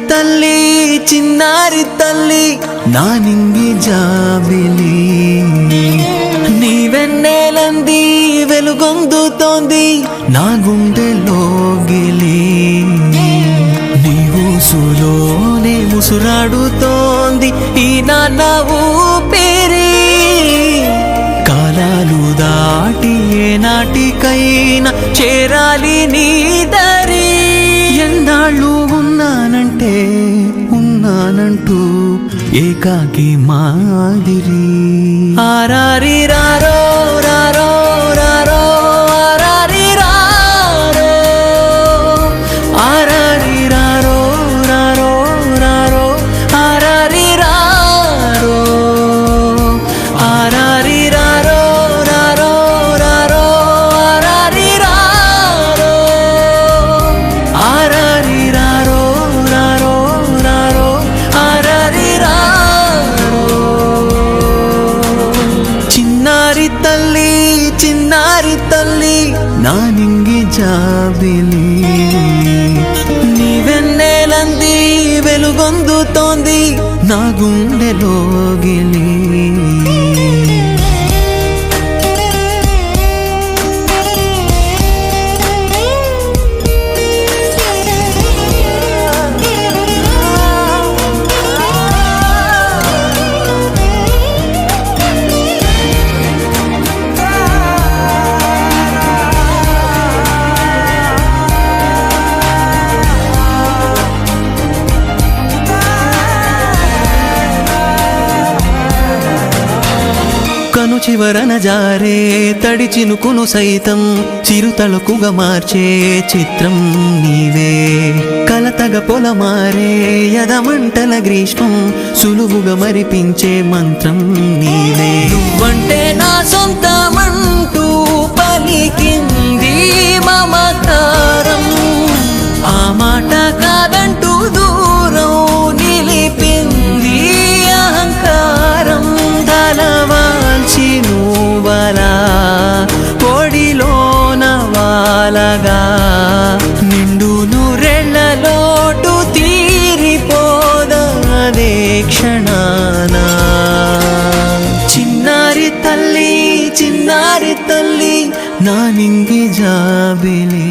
తల్లి చిన్నారి తల్లి నా నింగి జాబిలి నీవెన్నెలంది వెలుగొందుతోంది నా గుండెలోగిలి నీవు సులోనే ముసురాడుతోంది ఈ నాన్న ఊపిరి కాలాలు దాటి ఏ నాటికైనా చేరాలి నీ దరి ఎన్నాళ్ళు ఉన్నానంటూ ఏకాకి మాదిరి ఆరారి రారో రారో రారో ఆరారి రారో ఆరారి రారో రారో రారో ఆరారి రారో ఆరారి రారో రారో రారో ఆరారి రారో ఆరారి రారో రారో రారో ఆరారి రారో చిన్నారి తల్లి నా నింగి జాబిలి నీవెన్నెలంది వెలుగొందుతోంది నా గుండెలోగిలి కను చివరన జారే తడి చినుకును సైతం చిరుతళకుగా మార్చే చిత్రం నీవే కలతగ పొలమారే యదమంటల గ్రీష్మం సులువుగా మరిపించే మంత్రం నీవే నువ్వంటే నా సొంతమంటూ పలికింది మమకారం ఆ మాట కాదంటూ దూరం నిలిపింది అహంకారం తలవాల్చి నువ్వలా పొడిలోన వాలగా నిండు నూరెళ్ళలోటు తీరిపోదదే క్షణాన చిన్నారి తల్లి నా నింగి జాబిలి